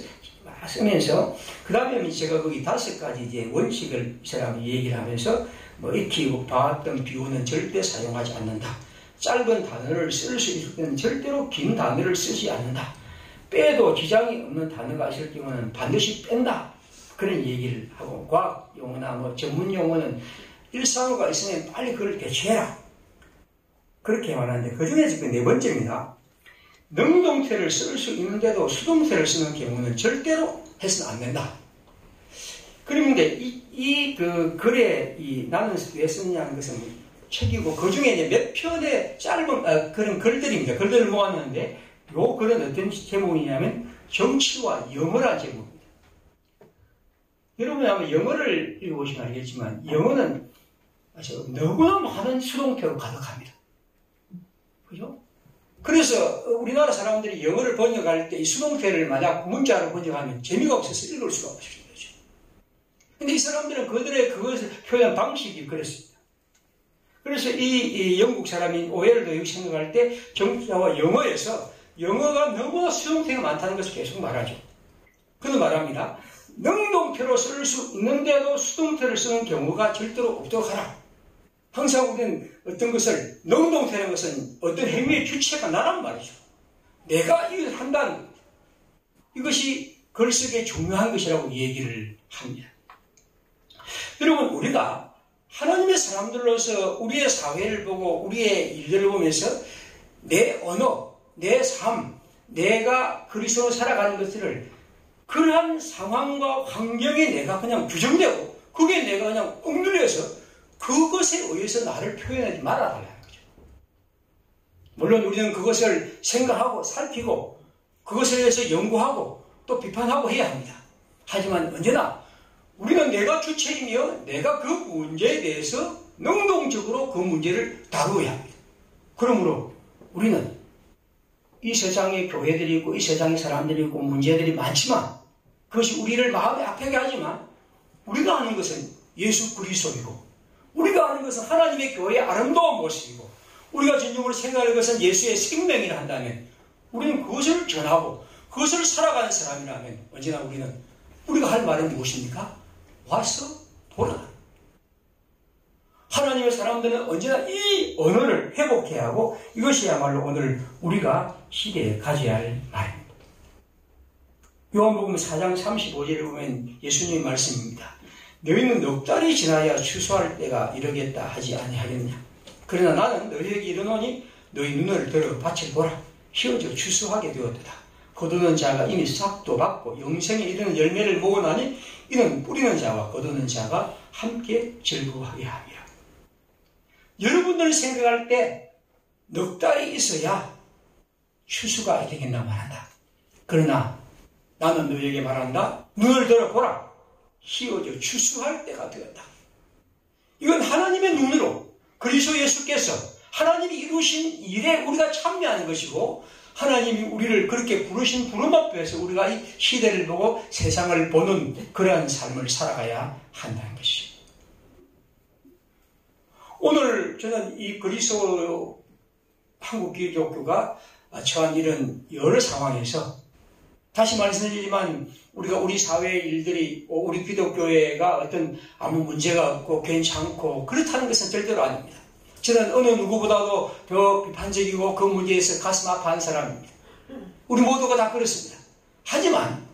쓰면서 그 다음에 제가 거기 5가지 이제 원칙을 이 사람이 얘기를 하면서 익히고 봐왔던 비유는 절대 사용하지 않는다. 짧은 단어를 쓸 수 있을 때는 절대로 긴 단어를 쓰지 않는다. 빼도 지장이 없는 단어가 있을 경우는 반드시 뺀다. 그런 얘기를 하고 과학 용어나 전문 용어는 일상어가 있으면 빨리 그걸 대체해라. 그렇게 말하는데 그 중에서 그 4번째입니다. 능동태를 쓸 수 있는데도 수동태를 쓰는 경우는 절대로 해서는 안 된다. 그런데 그 글에 나는 왜 썼냐는 것은 책이고 그 중에 이제 몇 편의 짧은 그런 글들입니다. 글들을 모았는데 요 글은 어떤 제목이냐면 정치와 영어라는 제목입니다. 여러분이 아마 영어를 읽어보시면 알겠지만 영어는 너무나 많은 수동태로 가득합니다. 그죠? 그래서 우리나라 사람들이 영어를 번역할 때 이 수동태를 만약 문자로 번역하면 재미가 없어서 읽을 수가 없습니다. 근데 이 사람들은 그것을 표현 방식이 그랬습니다. 그래서 이 영국 사람인 오웰도 여기 생각할 때 정치와 영어에서 영어가 너무나 수동태가 많다는 것을 계속 말하죠. 그는 말합니다. 능동태로 쓸 수 있는데도 수동태를 쓰는 경우가 절대로 없도록 하라. 항상 우리는 어떤 것을 능동태라는 것은 어떤 행위의 주체가 나란 말이죠. 내가 이걸 한다는 겁니다. 이것이 글쓰기에 중요한 것이라고 얘기를 합니다. 여러분 우리가 하나님의 사람들로서 우리의 사회를 보고 우리의 일들을 보면서 내 언어, 내 삶, 내가 그리스도로 살아가는 것들을 그러한 상황과 환경에 내가 그냥 규정되고 그게 내가 그냥 억눌려서 그것에 의해서 나를 표현하지 말아달라는 거죠. 물론 우리는 그것을 생각하고 살피고 그것에 대해서 연구하고 또 비판하고 해야 합니다. 하지만 언제나 우리는 내가 주체이며 내가 그 문제에 대해서 능동적으로 그 문제를 다루어야 합니다. 그러므로 우리는 이 세상에 교회들이 있고 이 세상에 사람들이 있고 문제들이 많지만 그것이 우리를 마음에 아프게 하지만 우리가 아는 것은 예수 그리스도이고 우리가 아는 것은 하나님의 교회의 아름다운 모습이고 우리가 진정으로 생각하는 것은 예수의 생명이라 한다면 우리는 그것을 전하고 그것을 살아가는 사람이라면 언제나 우리가 할 말은 무엇입니까? 와서 보라. 하나님의 사람들은 언제나 이 언어를 회복해야 하고 이것이야말로 오늘 우리가 시대에 가져야 할 말입니다. 요한복음 4장 35절에 보면 예수님의 말씀입니다. 너희는 넉 달이 지나야 추수할 때가 이르겠다 하지 아니하겠냐. 그러나 나는 너희에게 이르노니 너희 눈을 들어 밭을 보라. 휘어져 추수하게 되었도다. 거두는 자가 이미 싹도 받고 영생에 이르는 열매를 먹어나니 이는 뿌리는 자와 거두는 자가 함께 즐거워하게 함이라. 여러분들 생각할 때 넉 달이 있어야 추수가 되겠나 말한다. 그러나 나는 너희에게 말한다. 눈을 들어보라. 휘어져 추수할 때가 되었다. 이건 하나님의 눈으로 그리스도 예수께서 하나님이 이루신 일에 우리가 참여하는 것이고 하나님이 우리를 그렇게 부르신 부름 앞에서 우리가 이 시대를 보고 세상을 보는 그러한 삶을 살아가야 한다는 것이죠. 오늘 저는 이 그리스도 한국기독교가 처한 이런 여러 상황에서 다시 말씀드리지만 우리가 우리 사회의 일들이 우리 기독교회가 어떤 아무 문제가 없고 괜찮고 그렇다는 것은 절대로 아닙니다. 저는 어느 누구보다도 더 비판적이고 그 문제에서 가슴 아파한 사람입니다. 우리 모두가 다 그렇습니다. 하지만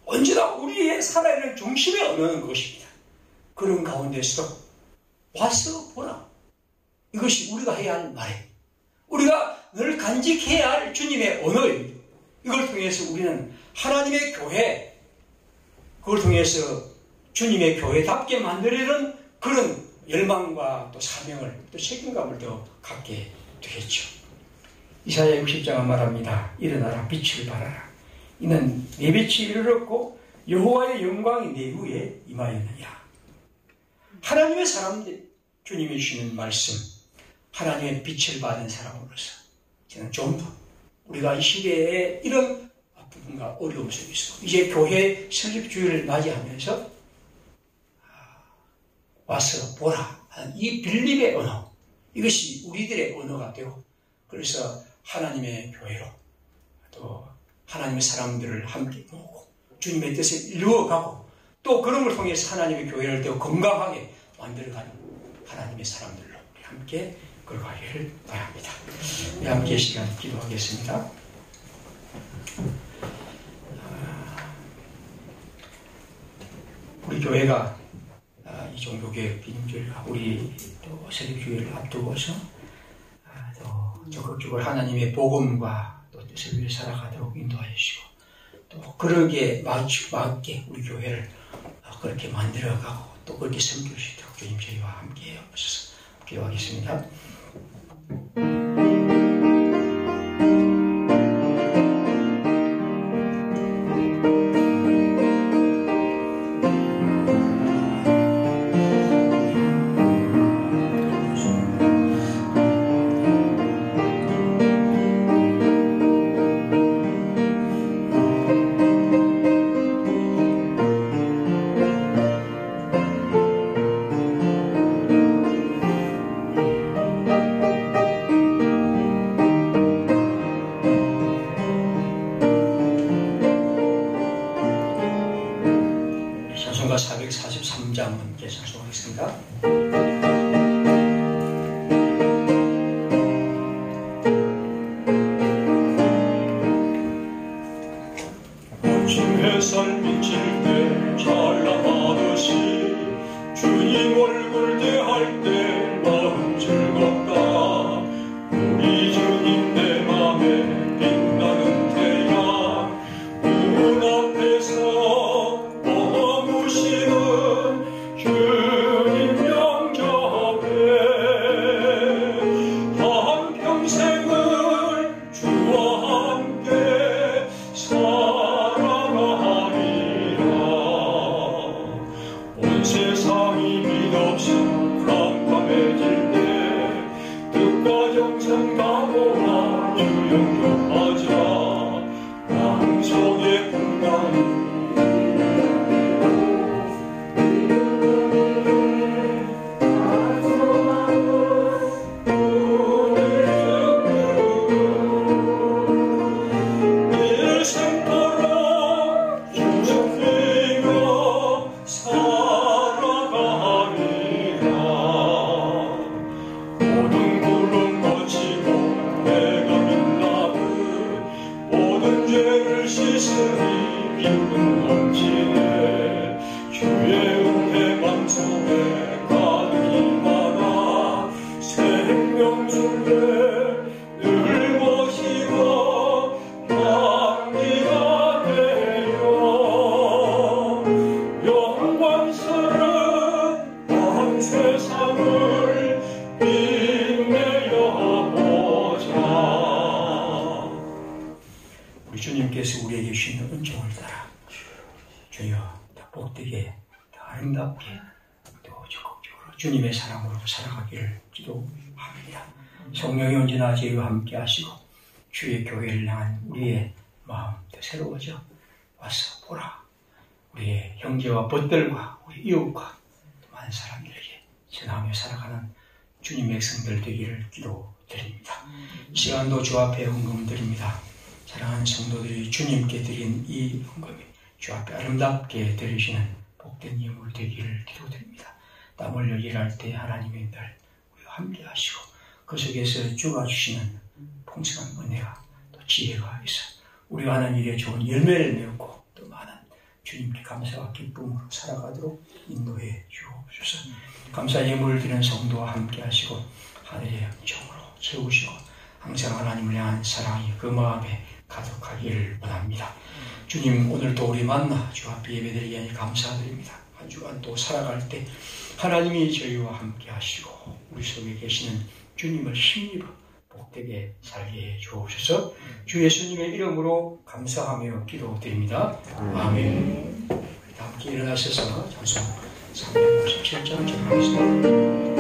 언제나 우리의 살아있는 중심에 언어는 것입니다. 그런 가운데서도 와서 보라. 이것이 우리가 해야 할 말이에요. 우리가 늘 간직해야 할 주님의 언어입니다. 이걸 통해서 우리는 하나님의 교회, 그걸 통해서 주님의 교회답게 만들려는 그런 열망과 또 사명을 또 책임감을 더 갖게 되겠죠. 이사야 60장은 말합니다. 일어나라 빛을 발하라. 이는 내 빛이 이르렀고 여호와의 영광이 내 위에 임하였느니라. 하나님의 사람들, 주님이 주시는 말씀, 하나님의 빛을 받은 사람으로서 저는 전부 우리가 이 시대에 이런 아픔과 어려움 속에서 이제 교회 설립주의를 맞이하면서 와서 보라 하는 이 빌립의 언어, 이것이 우리들의 언어가 되고 그래서 하나님의 교회로 또 하나님의 사람들을 함께 모으고 주님의 뜻을 이루어가고 또 그런 걸 통해서 하나님의 교회를 더 건강하게 만들어가는 하나님의 사람들로 우리 함께 걸어가기를 바랍니다. 우리 함께 시간 기도하겠습니다. 우리 교회가 이 종교개혁 기념주일, 우리 또 세립주의를 앞두고서 또 적극적으로 하나님의 복음과 또 뜻을 위해 살아가도록 인도하여 주시고 또 그러기에 맞게 우리 교회를 그렇게 만들어가고 또 그렇게 섬길 수 있도록 주님 저희와 함께 하옵소서. 기도하겠습니다. 찬송가 443장 함께 찬송하겠습니다. 아침 햇살 비칠 때 찬란하듯이 주님 얼굴 대할 때 마음 즐겁다. 우리 주님 내 맘에 빛나는 태양 문 앞에서 씻으니 기쁨 넘치네. 주의 은혜 맘속에 가득히 많아 생명 중에 늘 모시고 합리가 되어 영광스러운 세상을 빛내어 보자. 우리 주님께서 우리에게 주시는 은총을 따라 주여 더 복되게 더 아름답게 또 적극적으로 주님의 사랑으로 살아가기를 기도합니다. 성령이 언제나 저희와 함께 하시고 주의 교회를 향한 우리의 마음 더 새로워져 와서 보라. 우리의 형제와 벗들과 우리 이웃과 많은 사람들에게 전하며 살아가는 주님의 백성들 되기를 기도드립니다. 이 시간도 주 앞에 헌금 드립니다. 사랑하는 성도들이 주님께 드린 이 헌금이 주 앞에 아름답게 드리시는 복된 예물 되기를 기도드립니다. 땀 흘려 일할 때 하나님의 늘 우리와 함께 하시고 그 속에서 주가 주시는 풍성한 은혜가 또 지혜가 있어 우리가 하는 일에 좋은 열매를 맺고 또 많은 주님께 감사와 기쁨으로 살아가도록 인도해 주옵소서. 감사 예물을 드리는 성도와 함께 하시고 하늘의 영으로 채우시고 항상 하나님을 향한 사랑이 그 마음에 가득하기를 원합니다. 주님 오늘도 우리 만나 주 앞에 예배드리기 위해 감사드립니다. 한 주간 또 살아갈 때 하나님이 저희와 함께 하시고 우리 속에 계시는 주님을 힘입어 복되게 살게 해 주옵소서. 주 예수님의 이름으로 감사하며 기도드립니다. 아멘. 다 함께 일어나셔서 찬송 357장 전하겠습니다.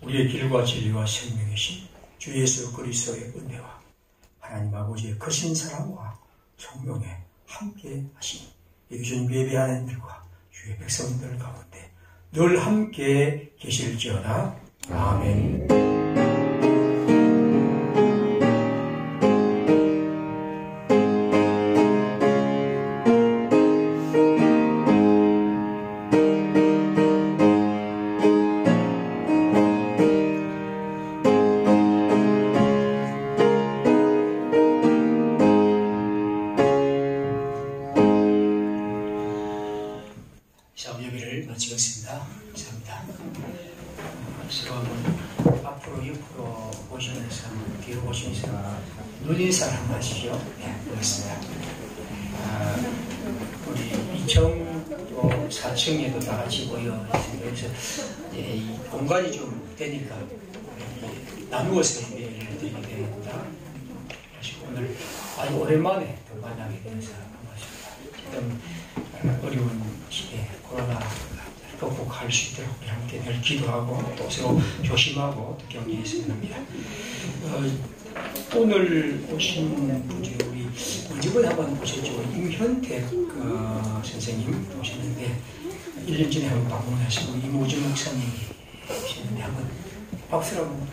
우리의 길과 진리와 생명이신 주 예수 그리스도의 은혜와 하나님 아버지의 크신 사랑과 성령에 함께 하시니 여기 주님 예배하는 들과 주의 백성들 가운데 늘 함께 계실지어다. 아멘. 마치겠습니다. 감사합니다. 앞으로 옆으로 보시면서 뒤로 보시면서 눈인사를 한번 하시죠. 네, 고맙습니다. 우리 2층 또 4층에도 다 같이 모여 있습니다. 그래서 이 공간이 좀 되니까 나누어서 예배를 드리게 됩니다. 오늘 아주 오랜만에 또 만나게 되어서 고맙습니다. 어려운 시대 코로나 극복할 수 있도록 우리 함께 늘 기도하고 또 서로 조심하고 또 격려했으면 합니다. 오늘 오신 분이 우리 언제부터 한번 보셨죠? 임현택 선생님 오셨는데 1년 전에 한번 방문하시고 이모주 목사님이 오셨는데 한번 박수로 한번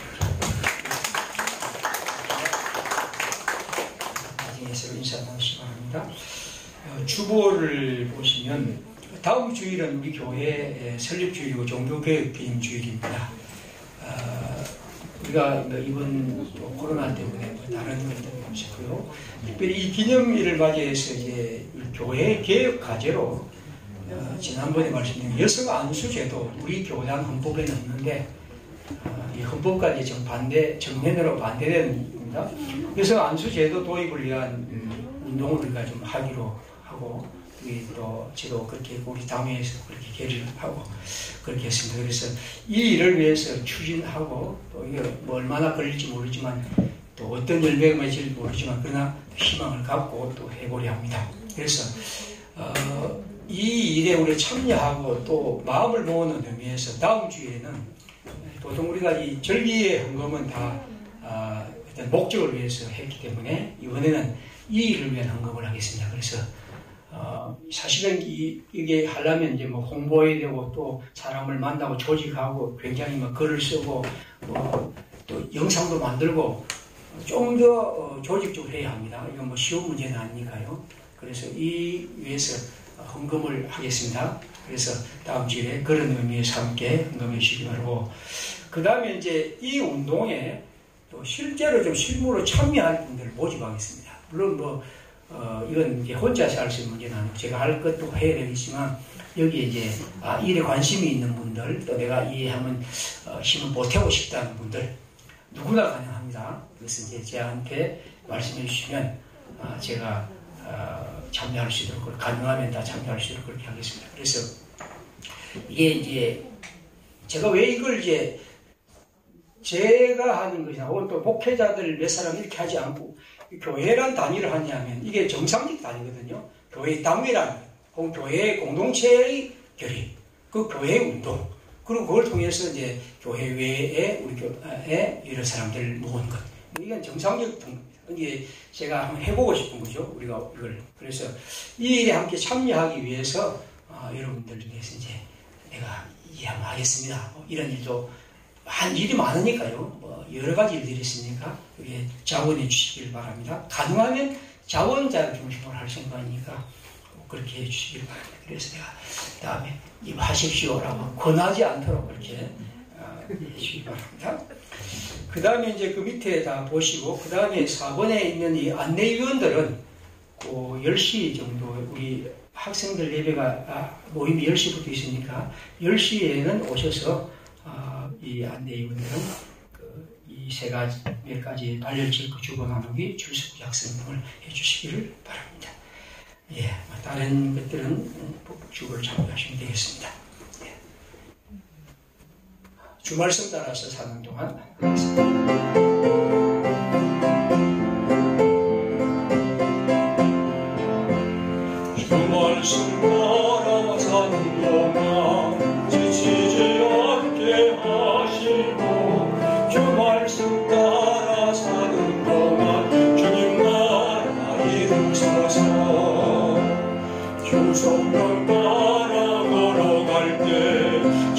나중에 서로 인사 나누시기 바랍니다. 주보를 보시면 다음 주일은 우리 교회 설립주일이고 종교개혁기념 주일입니다. 우리가 이번 코로나 때문에 다른 것들도 없었고요. 특별히 이 기념일을 맞이해서 이제 교회 개혁 과제로 지난번에 말씀드린 여성 안수제도 우리 교단 헌법에는 없는데 이 헌법까지 정면으로 반대되는 겁니다. 여성 안수제도 도입을 위한 운동을 우리가 좀 하기로 하고 우리 또 저도 그렇게 우리 당회에서 그렇게 결의를 하고 그렇게 했습니다. 그래서 이 일을 위해서 추진하고 또 이게 뭐 얼마나 걸릴지 모르지만 또 어떤 열매가 맺을지 모르지만 그러나 희망을 갖고 또 해보려 합니다. 그래서 이 일에 우리 참여하고 또 마음을 모으는 의미에서 다음 주에는 보통 우리가 이 절기의 헌금은 다 어떤 목적을 위해서 했기 때문에 이번에는 이 일을 위한 헌금을 하겠습니다. 그래서 사실은 이게 하려면 이제 뭐 홍보해야 되고 또 사람을 만나고 조직하고 굉장히 뭐 글을 쓰고 또 영상도 만들고 좀 더 조직적으로 해야 합니다. 이건 뭐 쉬운 문제는 아니니까요. 그래서 이 위해서 헌금을 하겠습니다. 그래서 다음 주에 그런 의미에서 함께 헌금해 주시기 바라고. 그 다음에 이제 이 운동에 또 실제로 좀 실무로 참여할 분들을 모집하겠습니다. 물론 뭐 이건 이제 혼자서 할 수 있는 문제는 아니고 제가 할 것도 해야 되겠지만 여기에 이제 일에 관심이 있는 분들 또 내가 이해하면 힘을 보태고 싶다는 분들 누구나 가능합니다. 그래서 이제 저한테 말씀해 주시면 제가 참여할 수 있도록 가능하면 다 참여할 수 있도록 그렇게 하겠습니다. 그래서 이게 이제 제가 왜 이걸 이제 제가 하는 것이나 혹은 또 목회자들 몇 사람 이렇게 하지 않고 교회란 단위를 하냐면 이게 정상적 단위거든요. 교회 당회란 혹은 교회 공동체의 결의, 그 교회 운동, 그리고 그걸 통해서 이제 교회 외에 우리 교회에 여러 사람들을 모은 것. 이건 정상적 이게 제가 한번 해보고 싶은 거죠. 우리가 이걸 그래서 이 일에 함께 참여하기 위해서 여러분들 중에서 이제 내가 이해하면 하겠습니다. 이런 일도 한 일이 많으니까요. 뭐 여러 가지 일들이 있으니까 그게 자원해 주시길 바랍니다. 가능하면 자원자를 중심으로 할 생각이니까 그렇게 해 주시길 바랍니다. 그래서 내가 다음에 하십시오라고 권하지 않도록 그렇게 해 주시기 바랍니다. 그 다음에 이제 그 밑에 다 보시고 그 다음에 4번에 있는 이 안내위원들은 그 10시 정도 우리 학생들 예배가 모임이 10시부터 있으니까 10시에는 오셔서 이 안내위원들은 이 세 가지, 몇 가지 발열질 주거 나누기 출석 약속 등을 해주시기를 바랍니다. 예, 다른 것들은 주거를 참고하시면 되겠습니다. 예. 주말씀 따라서 사는 동안 하겠습니다. 주말씀 따라 사는 동안 지치지 않게 하시고 주말씀 따라 사는 동안 주님 나라 이루소서. 주성령 따라 걸어갈 때